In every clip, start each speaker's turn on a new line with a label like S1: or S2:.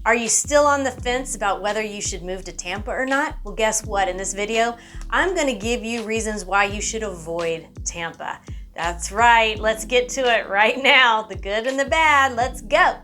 S1: Are you still on the fence about whether you should move to Tampa or not? Well, guess what? In this video, I'm gonna give you reasons why you should avoid Tampa. That's right, let's get to it right now. The good and the bad, let's go.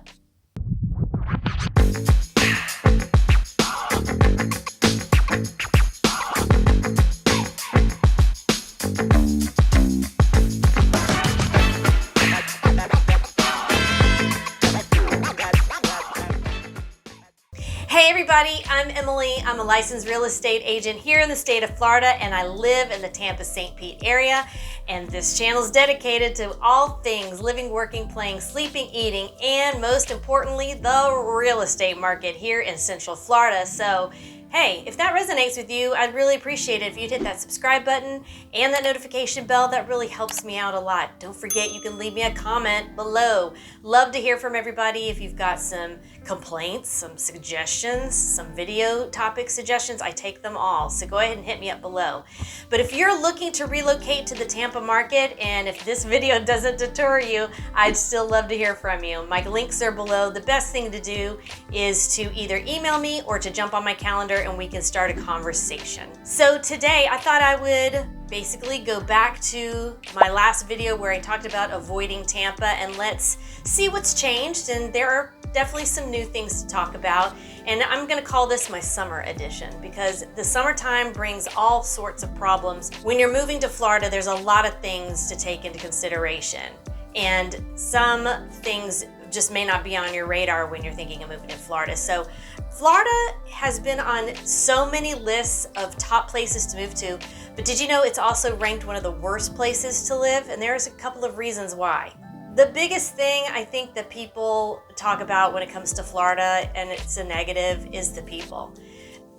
S1: Hey everybody, I'm Emily. I'm a licensed real estate agent here in the state of Florida, and I live in the Tampa St. Pete area. And this channel is dedicated to all things living, working, playing, sleeping, eating, and most importantly, the real estate market here in Central Florida. So hey, if that resonates with you, I'd really appreciate it if you'd hit that subscribe button and that notification bell. That really helps me out a lot. Don't forget, you can leave me a comment below. Love to hear from everybody. If you've got some complaints, some suggestions, some video topic suggestions, I take them all. So go ahead and hit me up below. But if you're looking to relocate to the Tampa market, and if this video doesn't deter you, I'd still love to hear from you. My links are below. The best thing to do is to either email me or to jump on my calendar and we can start a conversation. So today I thought I would basically go back to my last video where I talked about avoiding Tampa, and let's see what's changed. And there are definitely some new things to talk about. And I'm gonna call this my summer edition because the summertime brings all sorts of problems. When you're moving to Florida, there's a lot of things to take into consideration. And some things just may not be on your radar when you're thinking of moving to Florida. So Florida has been on so many lists of top places to move to, but did you know it's also ranked one of the worst places to live? And there's a couple of reasons why. The biggest thing I think that people talk about when it comes to Florida, and it's a negative, is the people.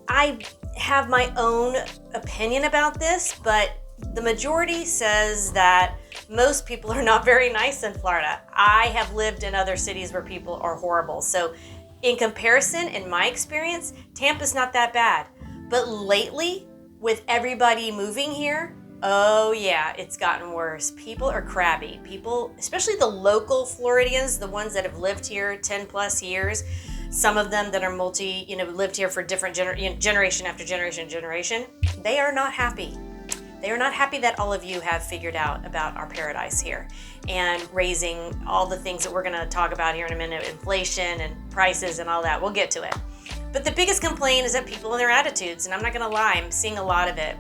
S1: I have my own opinion about this, but the majority says that most people are not very nice in Florida. I have lived in other cities where people are horrible. So in comparison, in my experience, Tampa's not that bad. But lately, with everybody moving here, oh yeah, it's gotten worse. People are crabby. People, especially the local Floridians, the ones that have lived here 10 plus years, some of them that are lived here for different generation after generation, they are not happy. They are not happy that all of you have figured out about our paradise here and raising all the things that we're gonna talk about here in a minute, inflation and prices and all that. We'll get to it. But the biggest complaint is that people and their attitudes, and I'm not gonna lie, I'm seeing a lot of it.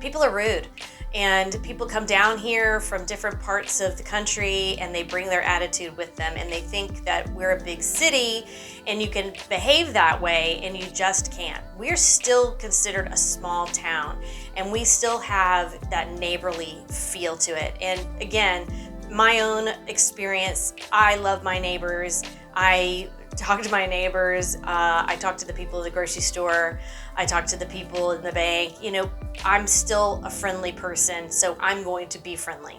S1: People are rude, and people come down here from different parts of the country and they bring their attitude with them, and they think that we're a big city and you can behave that way, and you just can't. We're still considered a small town, and we still have that neighborly feel to it. And again, my own experience, I love my neighbors. I talk to my neighbors. I talk to the people at the grocery store. I talk to the people in the bank. You know, I'm still a friendly person, so I'm going to be friendly.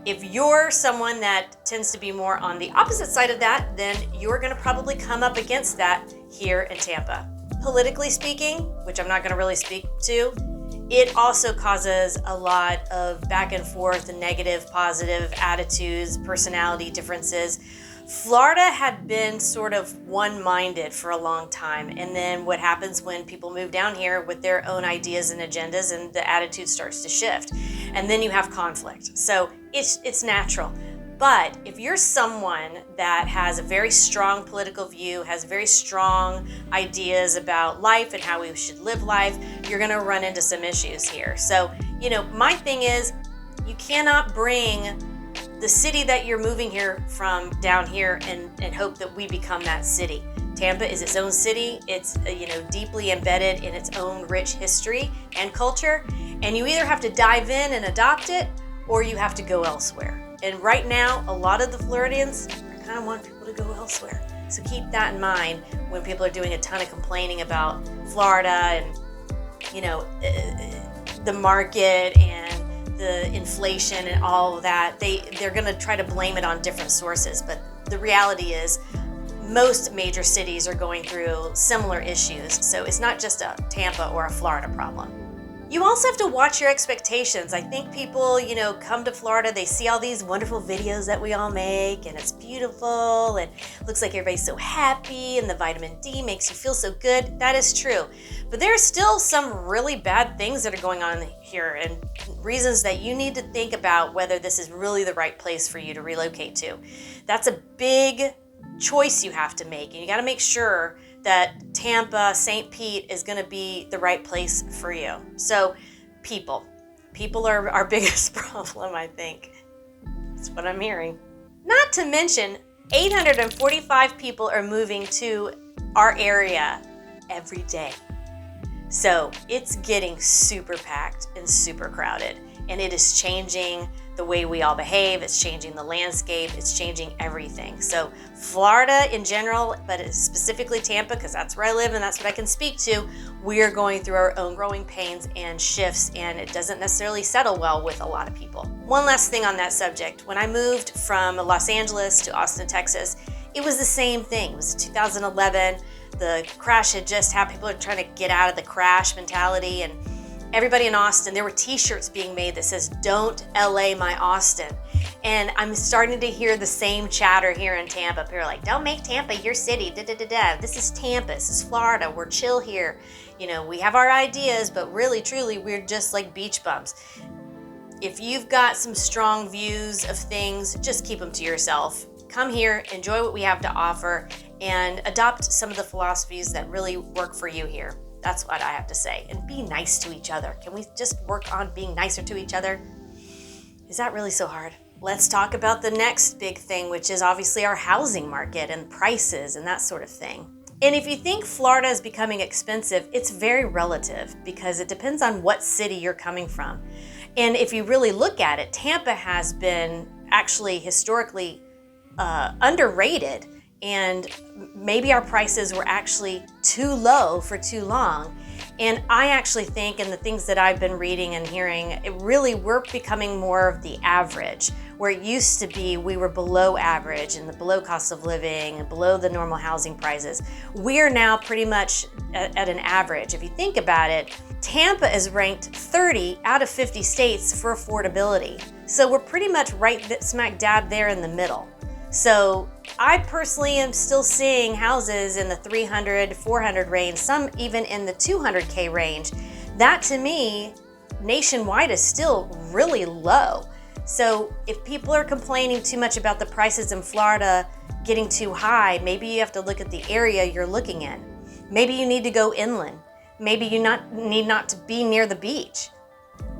S1: If you're someone that tends to be more on the opposite side of that, then you're gonna probably come up against that here in Tampa. Politically speaking, which I'm not gonna really speak to, it also causes a lot of back and forth and negative, positive attitudes, personality differences. Florida had been sort of one-minded for a long time, and then what happens when people move down here with their own ideas and agendas, and the attitude starts to shift, and then you have conflict. So it's natural. But if you're someone that has a very strong political view, has very strong ideas about life and how we should live life, you're gonna run into some issues here. So, you know, my thing is, you cannot bring the city that you're moving here from down here and hope that we become that city. Tampa is its own city. It's deeply embedded in its own rich history and culture, and you either have to dive in and adopt it, or you have to go elsewhere. And right now, a lot of the Floridians kind of want people to go elsewhere. So keep that in mind when people are doing a ton of complaining about Florida and the market and the inflation and all of that. They're gonna try to blame it on different sources, but the reality is most major cities are going through similar issues. So it's not just a Tampa or a Florida problem. You also have to watch your expectations. I think people, come to Florida, they see all these wonderful videos that we all make, and it's beautiful, and looks like everybody's so happy, and the vitamin D makes you feel so good. That is true. But there are still some really bad things that are going on here, and reasons that you need to think about whether this is really the right place for you to relocate to. That's a big choice you have to make, and you got to make sure that Tampa, St. Pete is going to be the right place for you. So people are our biggest problem, I think. That's what I'm hearing. Not to mention, 845 people are moving to our area every day. So it's getting super packed and super crowded, and it is changing the way we all behave. It's changing the landscape. It's changing everything. So Florida in general, but specifically Tampa, because that's where I live and that's what I can speak to, we are going through our own growing pains and shifts, and it doesn't necessarily settle well with a lot of people. One last thing on that subject. When I moved from Los Angeles to Austin, Texas, it was the same thing. It was 2011. The crash had just happened. People are trying to get out of the crash mentality, and everybody in Austin, there were t-shirts being made that says, "Don't LA my Austin." And I'm starting to hear the same chatter here in Tampa. People are like, "Don't make Tampa your city, da da da da. This is Tampa, this is Florida, we're chill here. We have our ideas, but really, truly, we're just like beach bums." If you've got some strong views of things, just keep them to yourself. Come here, enjoy what we have to offer, and adopt some of the philosophies that really work for you here. That's what I have to say. And be nice to each other. Can we just work on being nicer to each other? Is that really so hard? Let's talk about the next big thing, which is obviously our housing market and prices and that sort of thing. And if you think Florida is becoming expensive, it's very relative because it depends on what city you're coming from. And if you really look at it, Tampa has been actually historically underrated, and maybe our prices were actually too low for too long. And I actually think, in the things that I've been reading and hearing, we're becoming more of the average, where it used to be we were below average and the below cost of living and below the normal housing prices. We are now pretty much at an average. If you think about it, Tampa is ranked 30 out of 50 states for affordability. So we're pretty much right smack dab there in the middle. So I personally am still seeing houses in the 300, 400 range, some even in the 200K range. That to me, nationwide, is still really low. So if people are complaining too much about the prices in Florida getting too high, maybe you have to look at the area you're looking in. Maybe you need to go inland. Maybe you need not to be near the beach.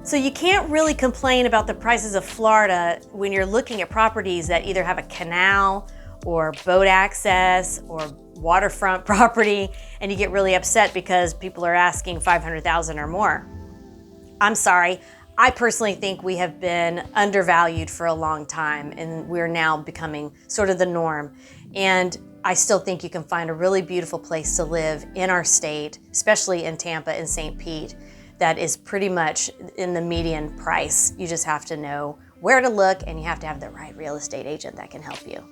S1: So you can't really complain about the prices of Florida when you're looking at properties that either have a canal or boat access or waterfront property, and you get really upset because people are asking $500,000 or more. I'm sorry. I personally think we have been undervalued for a long time, and we're now becoming sort of the norm. And I still think you can find a really beautiful place to live in our state, especially in Tampa and St. Pete, that is pretty much in the median price. You just have to know where to look, and you have to have the right real estate agent that can help you.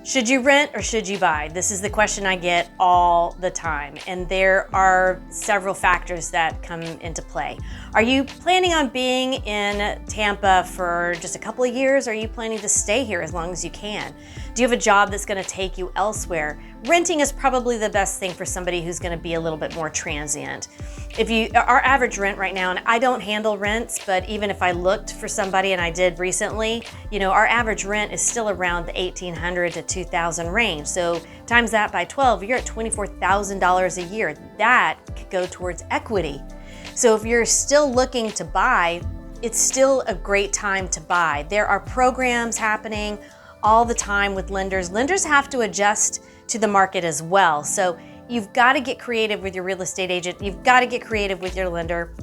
S1: Should you rent or should you buy? This is the question I get all the time, and there are several factors that come into play. Are you planning on being in Tampa for just a couple of years, or are you planning to stay here as long as you can? Do you have a job that's going to take you elsewhere? Renting is probably the best thing for somebody who's going to be a little bit more transient. Our average rent right now, and I don't handle rents, but even if I looked for somebody, and I did recently, our average rent is still around the $1,800 to $2,000 range. So times that by 12, you're at $24,000 a year. That could go towards equity. So if you're still looking to buy, it's still a great time to buy. There are programs happening all the time with lenders. Lenders have to adjust to the market as well. So you've got to get creative with your real estate agent. You've got to get creative with your lender.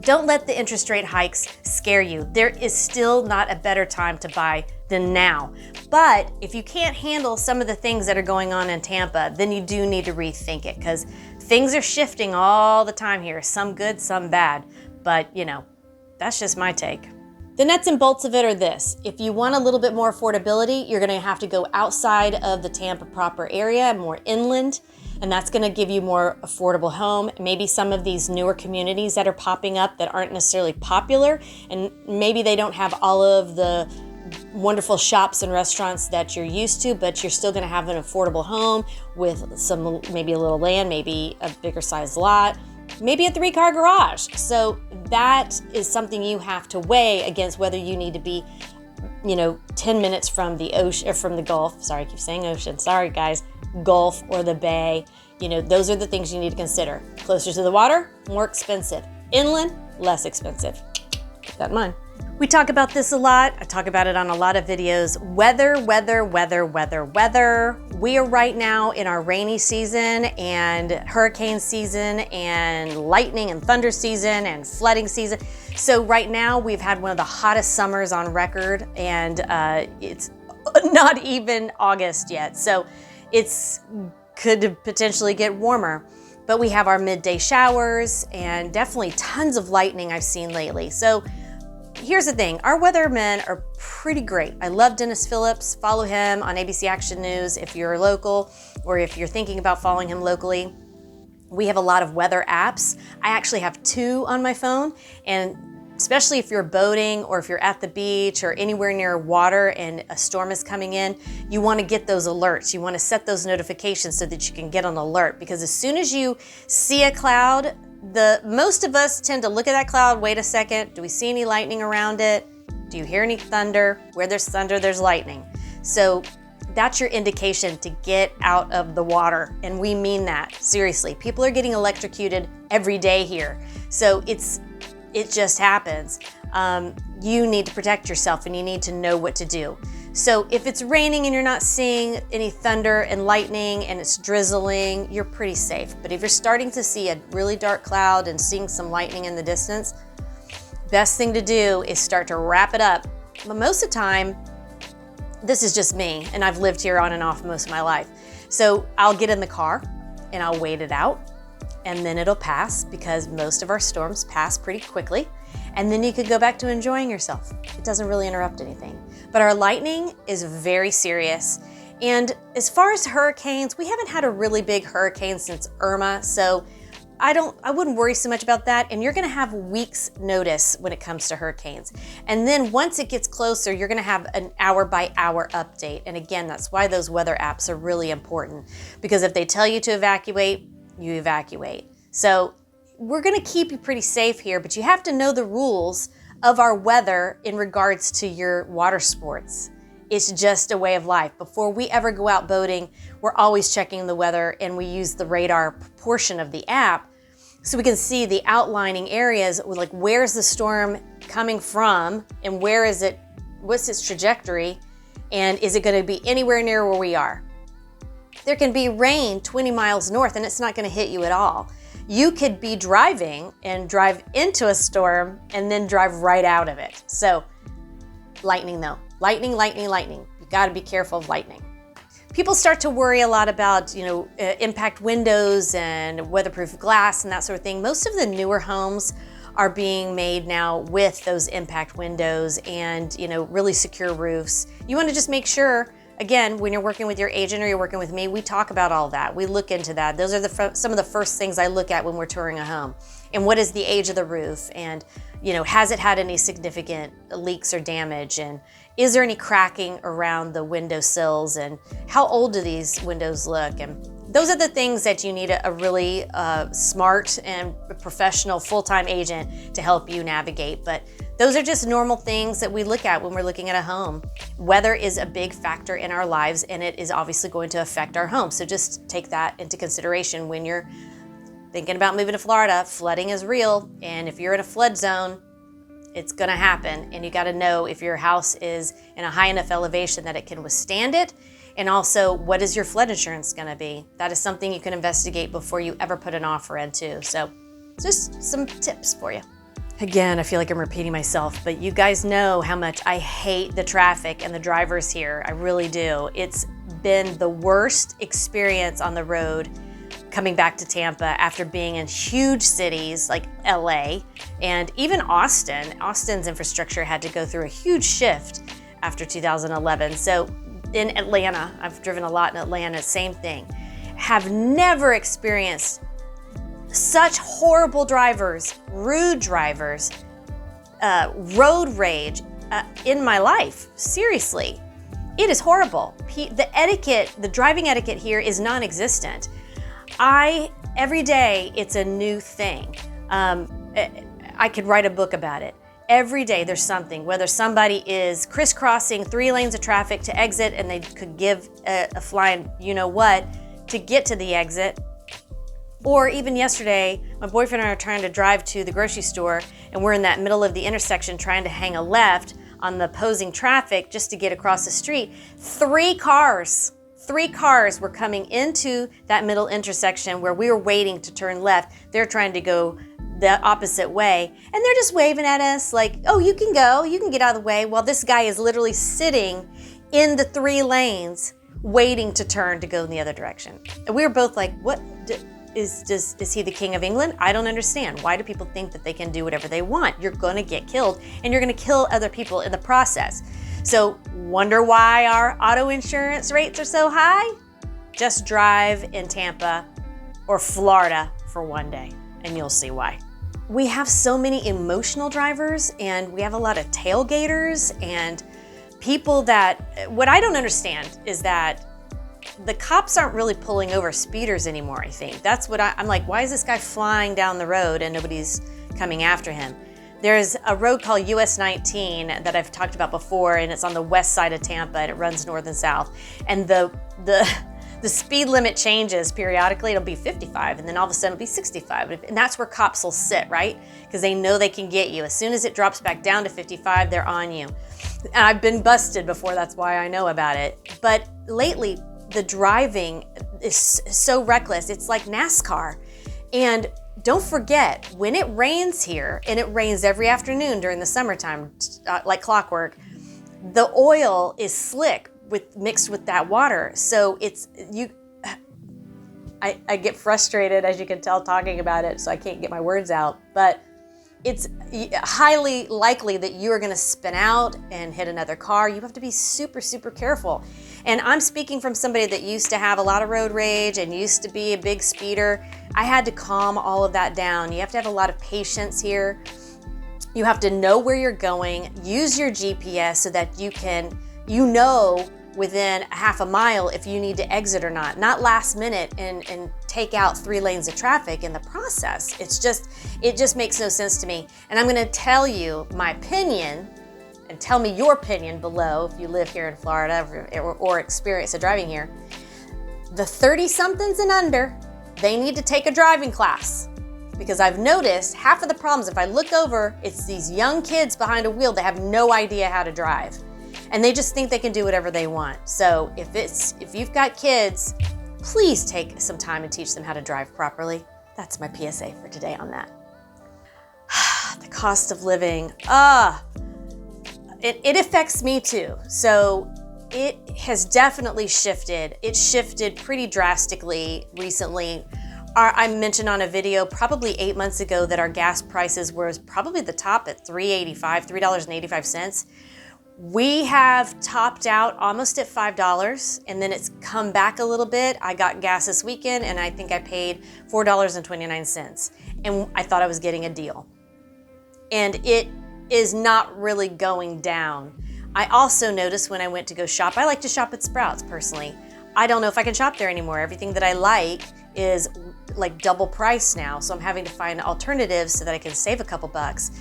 S1: Don't let the interest rate hikes scare you. There is still not a better time to buy than now. But if you can't handle some of the things that are going on in Tampa, then you do need to rethink it, because things are shifting all the time here. Some good, some bad. But that's just my take. The nuts and bolts of it are this. If you want a little bit more affordability, you're gonna have to go outside of the Tampa proper area, more inland, and that's gonna give you more affordable home. Maybe some of these newer communities that are popping up that aren't necessarily popular, and maybe they don't have all of the wonderful shops and restaurants that you're used to, but you're still gonna have an affordable home with some, maybe a little land, maybe a bigger size lot, maybe a 3-car garage. So that is something you have to weigh against whether you need to be, 10 minutes from the ocean or from the Gulf. Sorry, I keep saying ocean. Sorry, guys. Gulf or the bay. Those are the things you need to consider. Closer to the water, more expensive. Inland, less expensive. Keep that in mind. We talk about this a lot. I talk about it on a lot of videos. Weather, weather, weather, weather, weather. We are right now in our rainy season and hurricane season and lightning and thunder season and flooding season. So right now we've had one of the hottest summers on record, and it's not even August yet. So it's could potentially get warmer. But we have our midday showers and definitely tons of lightning I've seen lately. So here's the thing, our weathermen are pretty great. I love Dennis Phillips. Follow him on ABC Action News if you're local, or if you're thinking about following him locally. We have a lot of weather apps. I actually have 2 on my phone, and especially if you're boating or if you're at the beach or anywhere near water and a storm is coming in, you want to get those alerts. You want to set those notifications so that you can get an alert, because as soon as you see a cloud, most of us tend to look at that cloud, wait a second, do we see any lightning around it? Do you hear any thunder? Where there's thunder, there's lightning. So that's your indication to get out of the water. And we mean that, seriously. People are getting electrocuted every day here. So it just happens. You need to protect yourself and you need to know what to do. So if it's raining and you're not seeing any thunder and lightning and it's drizzling, you're pretty safe. But if you're starting to see a really dark cloud and seeing some lightning in the distance, best thing to do is start to wrap it up. But most of the time, this is just me, and I've lived here on and off most of my life. So I'll get in the car and I'll wait it out, and then it'll pass, because most of our storms pass pretty quickly. And then you could go back to enjoying yourself. It doesn't really interrupt anything. But our lightning is very serious. And as far as hurricanes, we haven't had a really big hurricane since Irma, so I wouldn't worry so much about that. And you're gonna have weeks notice when it comes to hurricanes. And then once it gets closer, you're gonna have an hour-by-hour update. And again, that's why those weather apps are really important, because if they tell you to evacuate, you evacuate. So we're gonna keep you pretty safe here, but you have to know the rules of our weather in regards to your water sports. It's just a way of life. Before we ever go out boating, we're always checking the weather, and we use the radar portion of the app so we can see the outlining areas, like where's the storm coming from and what's its trajectory, and is it gonna be anywhere near where we are? There can be rain 20 miles north and it's not gonna hit you at all. You could be driving and drive into a storm and then drive right out of it. So lightning though, lightning, lightning, lightning. You gotta be careful of lightning. People start to worry a lot about, impact windows and weatherproof glass and that sort of thing. Most of the newer homes are being made now with those impact windows and, really secure roofs. You wanna just make sure, again, when you're working with your agent or you're working with me, we talk about all that. We look into that. Those are some of the first things I look at when we're touring a home. And what is the age of the roof? And, has it had any significant leaks or damage? And is there any cracking around the window sills? And how old do these windows look? And those are the things that you need a really smart and professional full-time agent to help you navigate. But those are just normal things that we look at when we're looking at a home. Weather is a big factor in our lives, and it is obviously going to affect our home. So just take that into consideration when you're thinking about moving to Florida. Flooding is real, and if you're in a flood zone, it's gonna happen. And you gotta know if your house is in a high enough elevation that it can withstand it, and also what is your flood insurance gonna be? That is something you can investigate before you ever put an offer in too. So just some tips for you. Again, I feel like I'm repeating myself, but you guys know how much I hate the traffic and the drivers here. I really do. It's been the worst experience on the road coming back to Tampa after being in huge cities like LA and even Austin. Austin's infrastructure had to go through a huge shift after 2011. So in Atlanta, I've driven a lot in Atlanta, same thing. Have never experienced such horrible drivers, rude drivers, road rage in my life, seriously. It is horrible. The etiquette, the driving etiquette here is non-existent. Every day, it's a new thing. I could write a book about it. Every day there's something, whether somebody is crisscrossing 3 lanes of traffic to exit and they could give a flying you-know-what to get to the exit. Or even yesterday, my boyfriend and I are trying to drive to the grocery store and we're in that middle of the intersection trying to hang a left on the opposing traffic just to get across the street. 3 cars were coming into that middle intersection where we were waiting to turn left. They're trying to go the opposite way, and they're just waving at us like, oh, you can go, you can get out of the way, while this guy is literally sitting in the 3 lanes waiting to turn to go in the other direction. And we were both like, what, is he the King of England? I don't understand. Why do people think that they can do whatever they want? You're gonna get killed, and you're gonna kill other people in the process. So wonder why our auto insurance rates are so high? Just drive in Tampa or Florida for one day, and you'll see why. We have so many emotional drivers, and we have a lot of tailgaters and people that, what I don't understand is that the cops aren't really pulling over speeders anymore, I think. That's what I'm like, why is this guy flying down the road and nobody's coming after him? There's a road called US 19 that I've talked about before, and it's on the west side of Tampa, and it runs north and south. And the speed limit changes periodically. It'll be 55, and then all of a sudden it'll be 65. And that's where cops will sit, right? Because they know they can get you. As soon as it drops back down to 55, they're on you. And I've been busted before, that's why I know about it. But lately, the driving is so reckless. It's like NASCAR. And don't forget, when it rains here, and it rains every afternoon during the summertime, like clockwork, the oil is slick mixed with that water. So I get frustrated, as you can tell, talking about it, so I can't get my words out. But it's highly likely that you are going to spin out and hit another car. You have to be super, super careful. And I'm speaking from somebody that used to have a lot of road rage and used to be a big speeder. I had to calm all of that down. You have to have a lot of patience here. You have to know where you're going. Use your GPS so that you know within a half a mile if you need to exit or not last minute and take out 3 lanes of traffic in the process. It just makes no sense to me. And I'm gonna tell you my opinion, and tell me your opinion below if you live here in Florida or experience a driving here. The 30-somethings and under, they need to take a driving class. Because I've noticed half of the problems, if I look over, it's these young kids behind a wheel that have no idea how to drive. And they just think they can do whatever they want. So if you've got kids, please take some time and teach them how to drive properly. That's my PSA for today on that. The cost of living, it affects me too. So it has definitely shifted. It shifted pretty drastically recently. I mentioned on a video probably 8 months ago that our gas prices were probably the top at $3.85. We have topped out almost at $5, and then it's come back a little bit. I got gas this weekend, and I think I paid $4.29, and I thought I was getting a deal. And it is not really going down. I also noticed when I went to go shop, I like to shop at Sprouts personally. I don't know if I can shop there anymore. Everything that I like is like double price now, so I'm having to find alternatives so that I can save a couple bucks.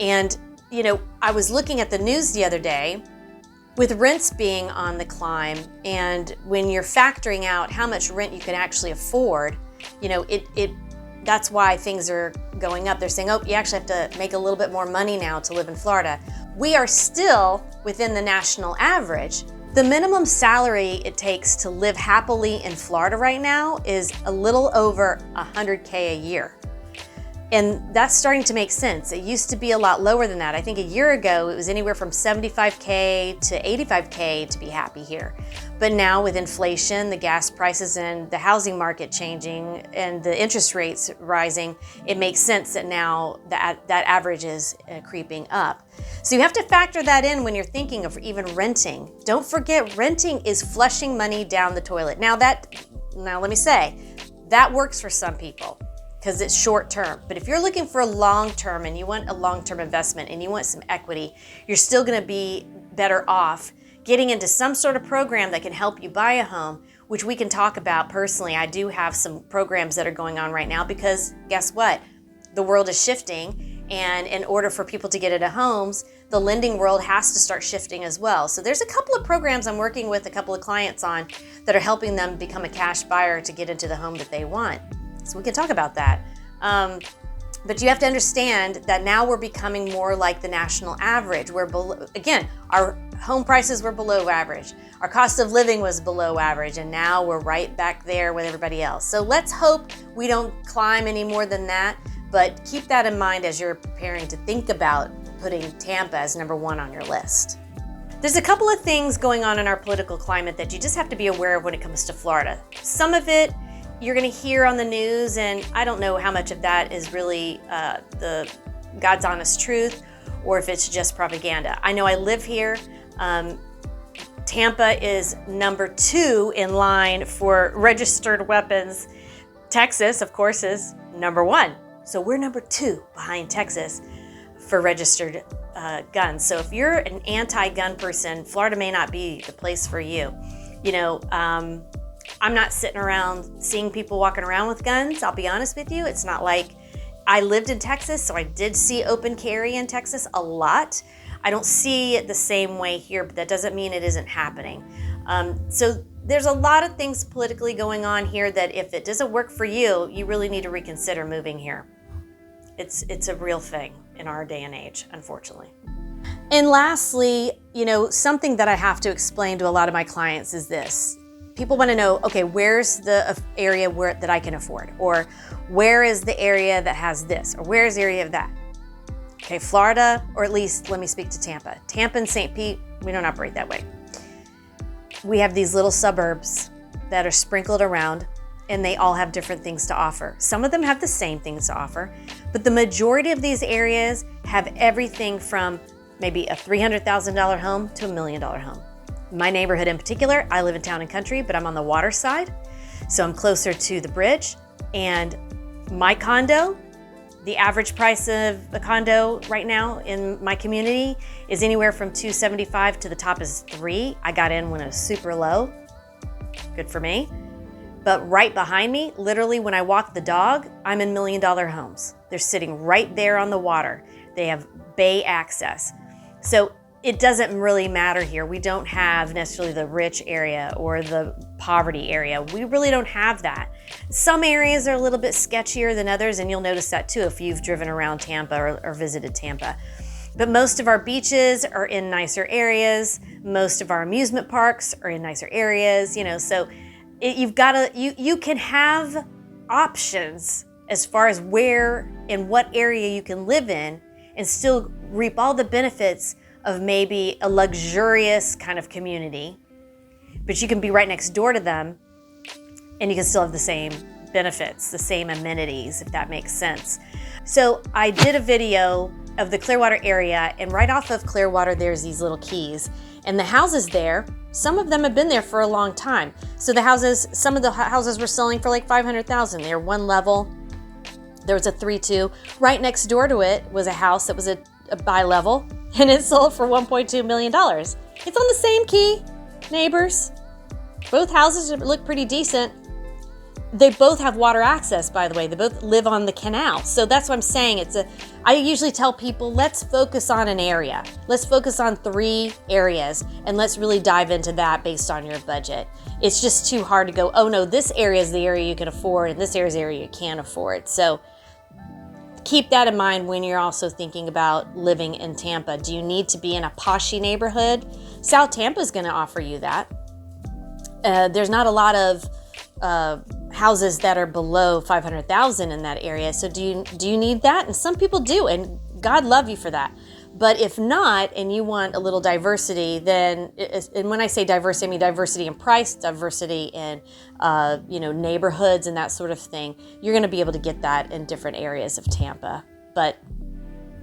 S1: And you know, I was looking at the news the other day with rents being on the climb, and when you're factoring out how much rent you can actually afford, you know, that's why things are going up. They're saying, oh, you actually have to make a little bit more money now to live in Florida. We are still within the national average. The minimum salary it takes to live happily in Florida right now is a little over $100K a year. And that's starting to make sense. It used to be a lot lower than that. I think a year ago, it was anywhere from 75K to 85K to be happy here. But now with inflation, the gas prices and the housing market changing and the interest rates rising, it makes sense that now that average is creeping up. So you have to factor that in when you're thinking of even renting. Don't forget, renting is flushing money down the toilet. Now let me say, that works for some people, because it's short term. But if you're looking for a long term and you want a long-term investment and you want some equity, you're still gonna be better off getting into some sort of program that can help you buy a home, which we can talk about personally. I do have some programs that are going on right now because guess what? The world is shifting, and in order for people to get into homes, the lending world has to start shifting as well. So there's a couple of programs I'm working with a couple of clients on that are helping them become a cash buyer to get into the home that they want. So we can talk about that. But you have to understand that now we're becoming more like the national average. We're below, again, our home prices were below average. Our cost of living was below average, and now we're right back there with everybody else. So let's hope we don't climb any more than that, but keep that in mind as you're preparing to think about putting Tampa as #1 on your list. There's a couple of things going on in our political climate that you just have to be aware of when it comes to Florida. Some of it you're gonna hear on the news, and I don't know how much of that is really the God's honest truth or if it's just propaganda. I know I live here. Tampa is #2 in line for registered weapons. Texas, of course, is #1. So we're #2 behind Texas for registered guns. So if you're an anti-gun person, Florida may not be the place for you. You know, I'm not sitting around seeing people walking around with guns. I'll be honest with you. It's not like I lived in Texas, so I did see open carry in Texas a lot. I don't see it the same way here, but that doesn't mean it isn't happening. So there's a lot of things politically going on here that if it doesn't work for you, you really need to reconsider moving here. It's a real thing in our day and age, unfortunately. And lastly, you know, something that I have to explain to a lot of my clients is this. People want to know, okay, where's the area that I can afford? Or where is the area that has this? Or where's the area of that? Okay, Florida, or at least let me speak to Tampa. Tampa and St. Pete, we don't operate that way. We have these little suburbs that are sprinkled around, and they all have different things to offer. Some of them have the same things to offer, but the majority of these areas have everything from maybe a $300,000 home to a $1 million home. My neighborhood in particular, I live in town and country, but I'm on the water side, so I'm closer to the bridge. And my condo, the average price of a condo right now in my community is anywhere from $275 to the top is $3. I got in when it was super low. Good for me. But right behind me, literally when I walk the dog, I'm in $1 million homes. They're sitting right there on the water. They have bay access. So it doesn't really matter here. We don't have necessarily the rich area or the poverty area. We really don't have that. Some areas are a little bit sketchier than others, and you'll notice that too if you've driven around Tampa or visited Tampa. But most of our beaches are in nicer areas. Most of our amusement parks are in nicer areas, you know, so you can have options as far as where and what area you can live in and still reap all the benefits of maybe a luxurious kind of community, but you can be right next door to them and you can still have the same benefits, the same amenities, if that makes sense. So I did a video of the Clearwater area, and right off of Clearwater, there's these little keys, and the houses there, some of them have been there for a long time. So some of the houses were selling for like $500,000. They're one level. There was a 3-2. Right next door to it was a house that was a bi-level, and it sold for $1.2 million. It's on the same key, neighbors. Both houses look pretty decent. They both have water access, by the way. They both live on the canal. So that's what I'm saying. I usually tell people, let's focus on an area. Let's focus on 3 areas, and let's really dive into that based on your budget. It's just too hard to go, oh no, this area is the area you can afford, and this area is the area you can't afford. So keep that in mind when you're also thinking about living in Tampa. Do you need to be in a poshy neighborhood? South Tampa is going to offer you that. There's not a lot of houses that are below 500,000 in that area. So do you need that? And some people do, and God love you for that. But if not, and you want a little diversity, then, and when I say diversity, I mean diversity in price, diversity in, neighborhoods and that sort of thing. You're going to be able to get that in different areas of Tampa. But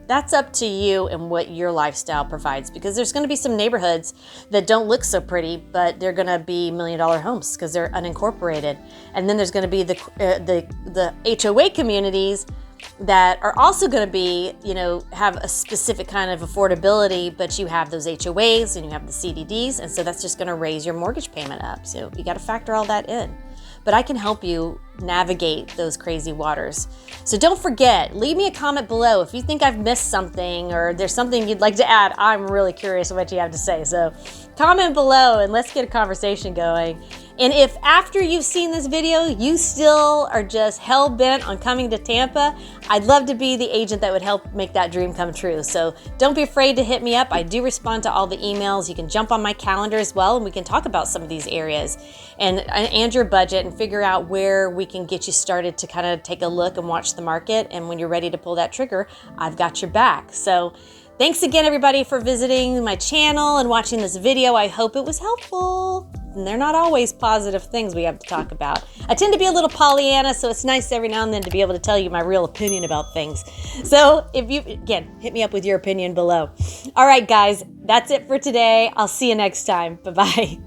S1: that's up to you and what your lifestyle provides, because there's going to be some neighborhoods that don't look so pretty, but they're going to be $1 million homes because they're unincorporated. And then there's going to be the HOA communities that are also going to be, have a specific kind of affordability, but you have those HOAs and you have the CDDs. And so that's just going to raise your mortgage payment up. So you got to factor all that in. But I can help you navigate those crazy waters. So don't forget, leave me a comment below if you think I've missed something or there's something you'd like to add. I'm really curious what you have to say. So comment below and let's get a conversation going. And if after you've seen this video, you still are just hell-bent on coming to Tampa, I'd love to be the agent that would help make that dream come true. So don't be afraid to hit me up. I do respond to all the emails. You can jump on my calendar as well, and we can talk about some of these areas and your budget and figure out where we can get you started to kind of take a look and watch the market. And when you're ready to pull that trigger, I've got your back. So thanks again, everybody, for visiting my channel and watching this video. I hope it was helpful. And they're not always positive things we have to talk about. I tend to be a little Pollyanna, so it's nice every now and then to be able to tell you my real opinion about things. So if you, again, hit me up with your opinion below. All right, guys, that's it for today. I'll see you next time. Bye-bye.